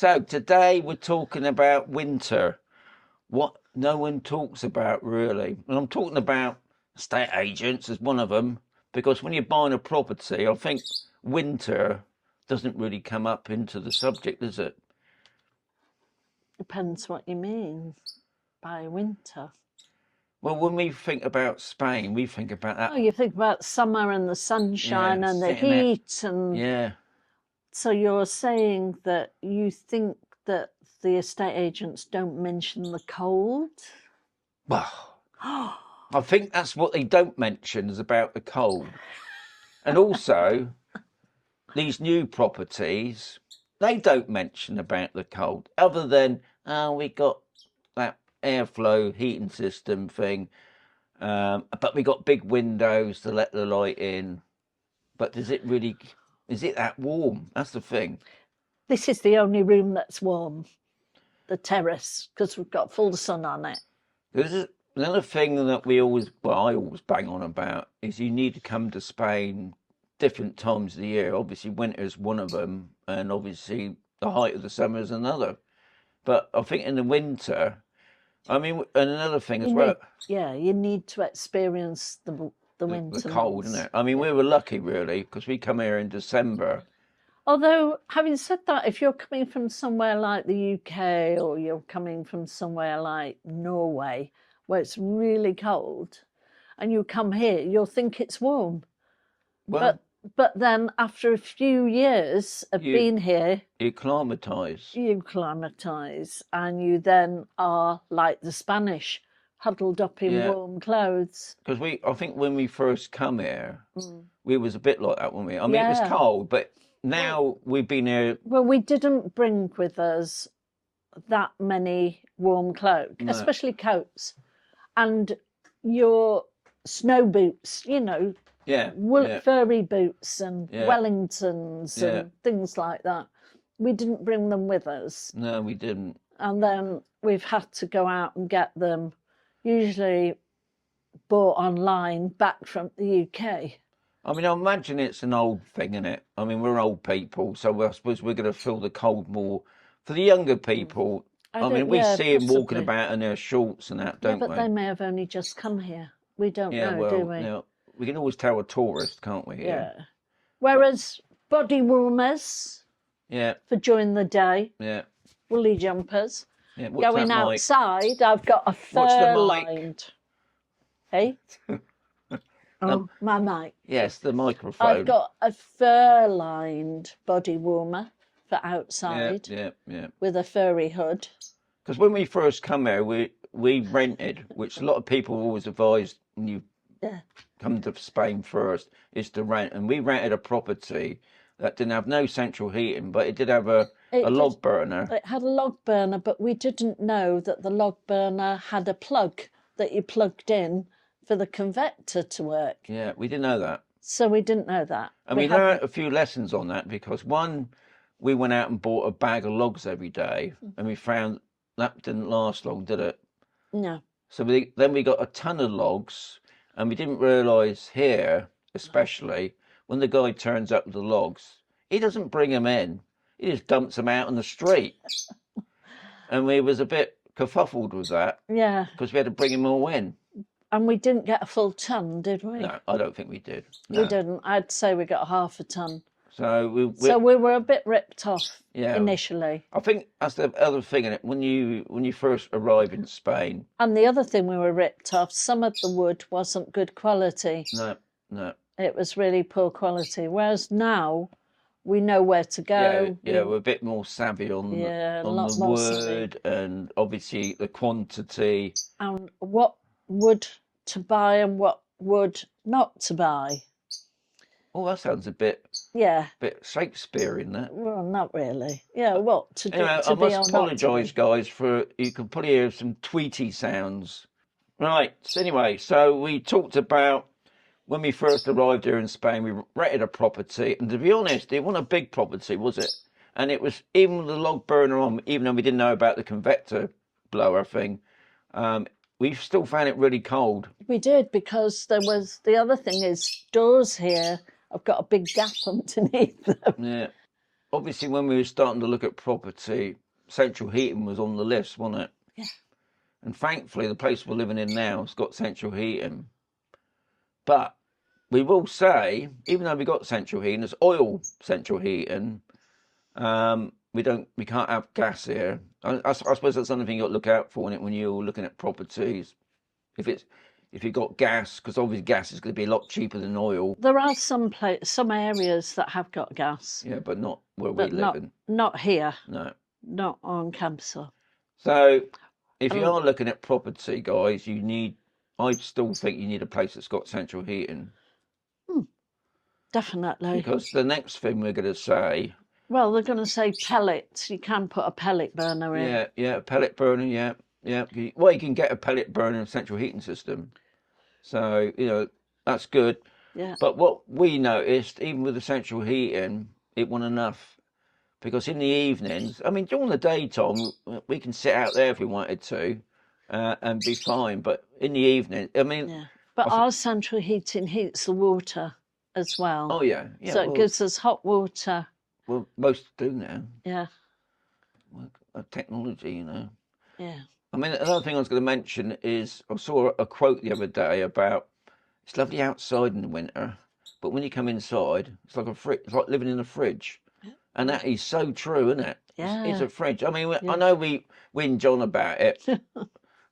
So today we're talking about winter. What no one talks about really. And I'm talking about estate agents as one of them, because when you're buying a property, I think winter doesn't really come up into the subject, does it? Depends what you mean by winter. Well, when we think about Spain, we think about that. Oh, you think about summer and the sunshine and the heat and yeah. So you're saying that you think that the estate agents don't mention the cold? Well, I think that's what they don't mention is about the cold. And also, these new properties, they don't mention about the cold, other than, we got that airflow heating system thing, but we got big windows to let the light in. But is it that warm? That's the thing. This is the only room that's warm, the terrace, because we've got full sun on it. There's another thing that I always bang on about is you need to come to Spain different times of the year. Obviously, winter's one of them, and obviously the height of the summer is another. But I think in the winter, and another thing as well. You need to experience the winter. The cold, isn't it? We were lucky, really, because we come here in December. Although, having said that, if you're coming from somewhere like the UK or you're coming from somewhere like Norway, where it's really cold, and you come here, you'll think it's warm. Well, but then after a few years of being here, you acclimatise. You acclimatise, and you then are like the Spanish, huddled up in warm clothes. Because I think when we first come here, we was a bit like that, weren't we? It was cold, but now we've been here. Well, we didn't bring with us that many warm clothes, especially coats, and your snow boots, furry boots and Wellingtons and things like that. We didn't bring them with us. No, we didn't. And then we've had to go out and get them, usually bought online back from the UK. I imagine it's an old thing, isn't it? We're old people, so I suppose we're going to feel the cold more. For the younger people, we see them walking about in their shorts and that, don't we? But they may have only just come here. We don't know, do we? We can always tell a tourist, can't we? Yeah. Whereas body warmers, for during the day, woolly jumpers. Yeah. Going outside, I've got a fur-lined. Hey? My mic. Yes, the microphone. I've got a fur-lined body warmer for outside. Yeah. With a furry hood. Because when we first come here, we rented, which a lot of people always advise when you come to Spain first, is to rent. And we rented a property that didn't have no central heating, but it did have a log burner. It had a log burner, but we didn't know that the log burner had a plug that you plugged in for the convector to work. Yeah, we didn't know that. So we didn't know that. And we learned a few lessons on that, because one, we went out and bought a bag of logs every day, and we found that didn't last long, did it? No. So then we got a ton of logs, and we didn't realise here, especially, when the guy turns up with the logs, he doesn't bring them in. He just dumps them out on the street. And we was a bit kerfuffled with that. Yeah. Because we had to bring them all in. And we didn't get a full ton, did we? No, I don't think we did. No. We didn't. I'd say we got half a ton. So we were a bit ripped off initially. I think that's the other thing in it, when you first arrive in Spain. And the other thing we were ripped off, some of the wood wasn't good quality. No. It was really poor quality. Whereas now we know where to go. Yeah, we're a bit more savvy on the wood and obviously the quantity. And what wood to buy and what wood not to buy. Oh, that sounds a bit Shakespearean, that. Well, not really. Yeah, what to do. Anyway, I must apologise, guys, for you can probably hear some tweety sounds. Right. So anyway, we talked about when we first arrived here in Spain, we rented a property, and to be honest, it wasn't a big property, was it? And it was, even with the log burner on, even though we didn't know about the convector blower thing, we still found it really cold. We did, because there was, the other thing is, doors here have got a big gap underneath them. Yeah. obviously when we were starting to look at property, central heating was on the list, wasn't it? Yeah. And thankfully, the place we're living in now has got central heating. But we will say, even though we got central heating, it's oil central heating. We can't have gas here. I suppose that's something you got to look out for when you're looking at properties. If you've got gas, because obviously gas is going to be a lot cheaper than oil. There are some areas that have got gas. Yeah, but not where we live in. Not here. No. Not on campus. So, if you are looking at property, guys, I still think you need a place that's got central heating. Definitely. Because the next thing we're going to say... Well, they're going to say pellets. You can put a pellet burner in. Yeah, a pellet burner, yeah. Well, you can get a pellet burner and central heating system. So, that's good. Yeah. But what we noticed, even with the central heating, it wasn't enough. Because in the evenings, I mean, during the daytime, we can sit out there if we wanted to and be fine. But in the evening, I mean... Yeah. But our central heating heats the water as well. Oh, yeah. So it gives us hot water. Well, most do now. Yeah. Technology, Yeah. I mean, another thing I was going to mention is I saw a quote the other day about it's lovely outside in the winter, but when you come inside, it's like it's like living in a fridge. Yeah. And that is so true, isn't it? Yeah. It's a fridge. I mean, I know we whinge on about it,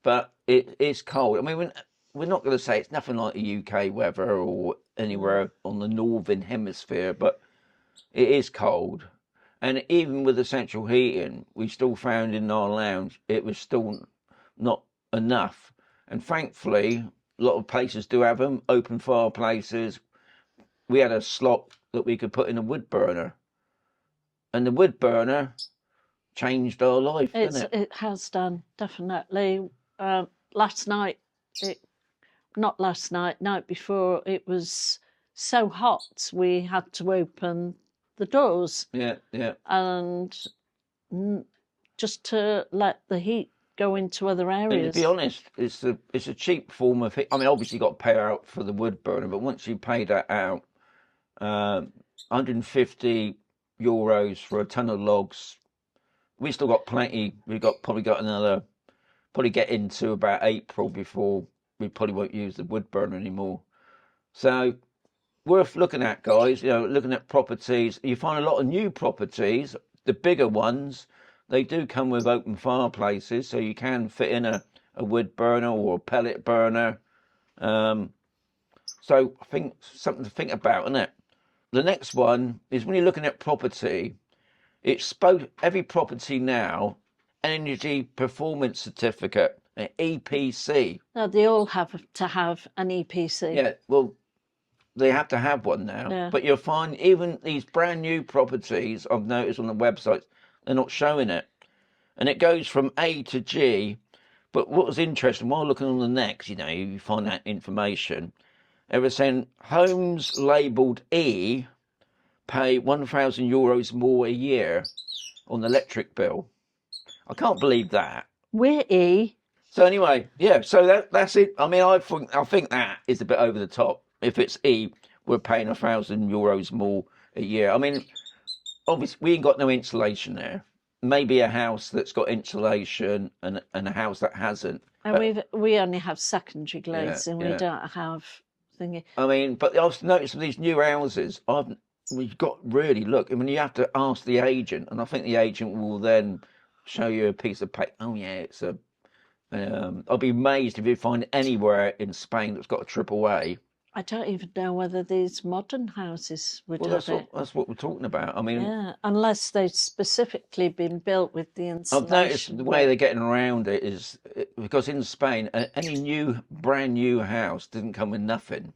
but it is cold. I mean, we're not going to say it's nothing like the UK weather or anywhere on the northern hemisphere, but it is cold. And even with the central heating, we still found in our lounge, it was still not enough. And thankfully, a lot of places do have them, open fireplaces. We had a slot that we could put in a wood burner. And the wood burner changed our life, didn't it? It has done, definitely. Last night, night before, it was so hot, we had to open the doors. Yeah. And just to let the heat go into other areas. And to be honest, it's a cheap form of heat. I mean, obviously you got to pay out for the wood burner, but once you pay that out, 150 euros for a ton of logs. We still got plenty. Probably get into about April before we probably won't use the wood burner anymore. So worth looking at, guys. Looking at properties. You find a lot of new properties, the bigger ones. They do come with open fireplaces, so you can fit in a wood burner or a pellet burner. So I think something to think about, isn't it? The next one is when you're looking at property, every property now, Energy Performance Certificate, an EPC. No, they all have to have an EPC. Yeah, well, they have to have one now. Yeah. But you'll find even these brand new properties, I've noticed on the websites, they're not showing it. And it goes from A to G. But what was interesting, while looking on the next, you find that information. It was saying homes labelled E pay €1,000 more a year on the electric bill. I can't believe that. We're E. So anyway, yeah, so that's it. I mean, I think that is a bit over the top. If it's E, we're paying €1,000 more a year. I mean, obviously, we ain't got no insulation there. Maybe a house that's got insulation and a house that hasn't. And we only have secondary glazing. Yeah. We don't have thingy. I mean, but I've noticed with these new houses, we've got really look. I mean, you have to ask the agent, and I think the agent will then show you a piece of paper. Oh yeah, it's a. I'll be amazed if you find anywhere in Spain that's got a AAA. I don't even know whether these modern houses would have it. That's what we're talking about. I mean, yeah, unless they've specifically been built with the insulation. I've noticed the way they're getting around it is because in Spain, any brand new house didn't come with nothing.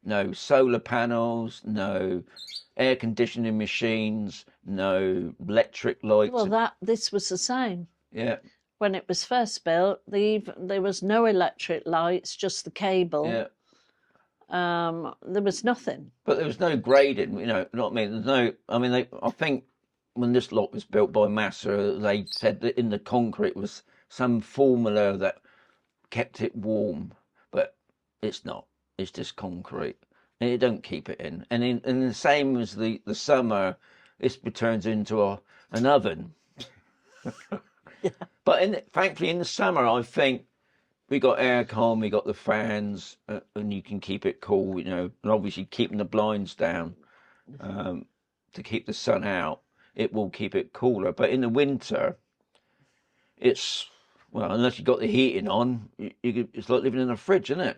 No solar panels, no air conditioning machines, no electric lights. Well, this was the same. Yeah. When it was first built, there was no electric lights, just the cable. Yeah. There was nothing. But there was no grading, you know what I mean? There's no. I mean, I think when this lot was built by Mazarrón, they said that in the concrete was some formula that kept it warm, but it's not. It's just concrete, and it don't keep it in. And the same as the summer, this turns into an oven. Yeah. But thankfully in the summer, I think we got aircon, we got the fans, and you can keep it cool, you know, and obviously keeping the blinds down to keep the sun out, it will keep it cooler. But in the winter, it's, well, unless you've got the heating on, it's like living in a fridge, isn't it?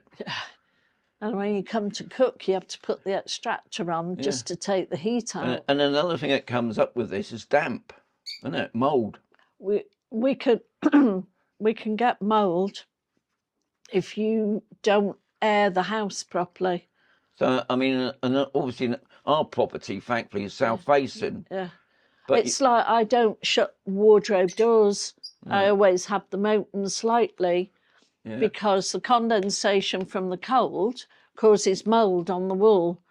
And when you come to cook, you have to put the extractor on just to take the heat out. And another thing that comes up with this is damp, isn't it? Mold. We could we can get mold if you don't air the house properly. So I mean, and obviously our property, thankfully, is south facing. Yeah. But it's like I don't shut wardrobe doors. I always have them open slightly because the condensation from the cold causes mould on the wool.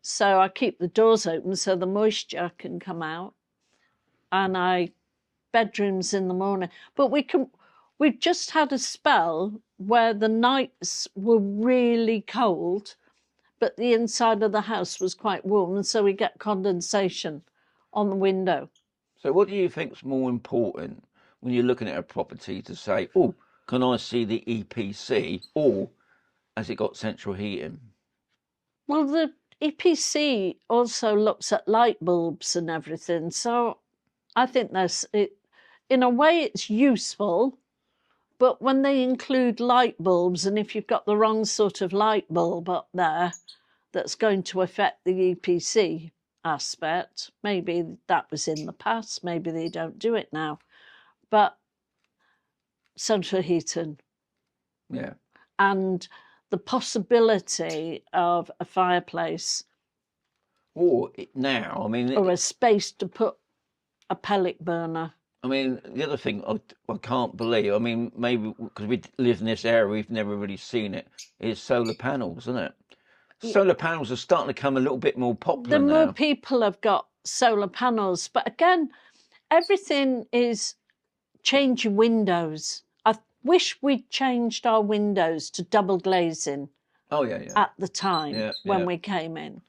So I keep the doors open so the moisture can come out. And bedrooms in the morning. But we've just had a spell where the nights were really cold, but the inside of the house was quite warm, and so we get condensation on the window. So what do you think is more important when you're looking at a property to say, oh, can I see the EPC, or has it got central heating? Well, the EPC also looks at light bulbs and everything, so I think in a way it's useful, but when they include light bulbs, and if you've got the wrong sort of light bulb up there, that's going to affect the EPC aspect. Maybe that was in the past, maybe they don't do it now. But central heating. Yeah. And the possibility of a fireplace. Or now, I mean... Or a space to put a pellet burner. I mean, the other thing I can't believe, I mean, maybe because we live in this area, we've never really seen it, is solar panels, isn't it? Solar panels are starting to come a little bit more popular now. The more people have got solar panels. But again, everything is changing windows. I wish we'd changed our windows to double glazing. Oh, yeah. At the time when we came in.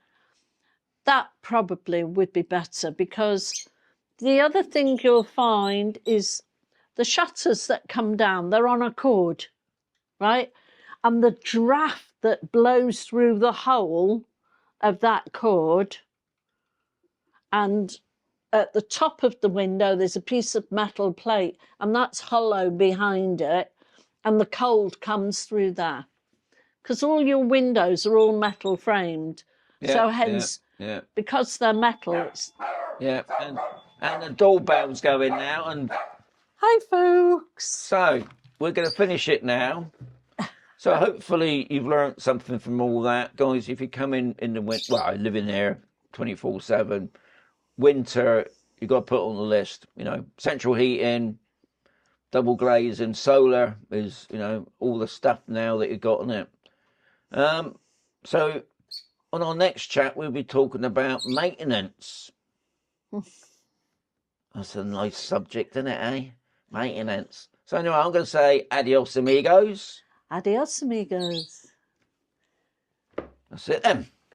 That probably would be better, because the other thing you'll find is the shutters that come down, they're on a cord, right? And the draft that blows through the hole of that cord, and at the top of the window there's a piece of metal plate, and that's hollow behind it, and the cold comes through there. Because all your windows are all metal framed. So hence, because they're metal, it's... Yeah, and the doorbell's going now. And hi, folks. So we're going to finish it now. So hopefully you've learnt something from all that. Guys, if you come in the winter, well, I live in there 24/7. Winter, you've got to put on the list, you know, central heating, double glazing, solar is, you know, all the stuff now that you've got on it. So on our next chat, we'll be talking about maintenance. That's a nice subject, isn't it, eh? Maintenance. So anyway, I'm going to say adios, amigos. Adios, amigos. That's it then.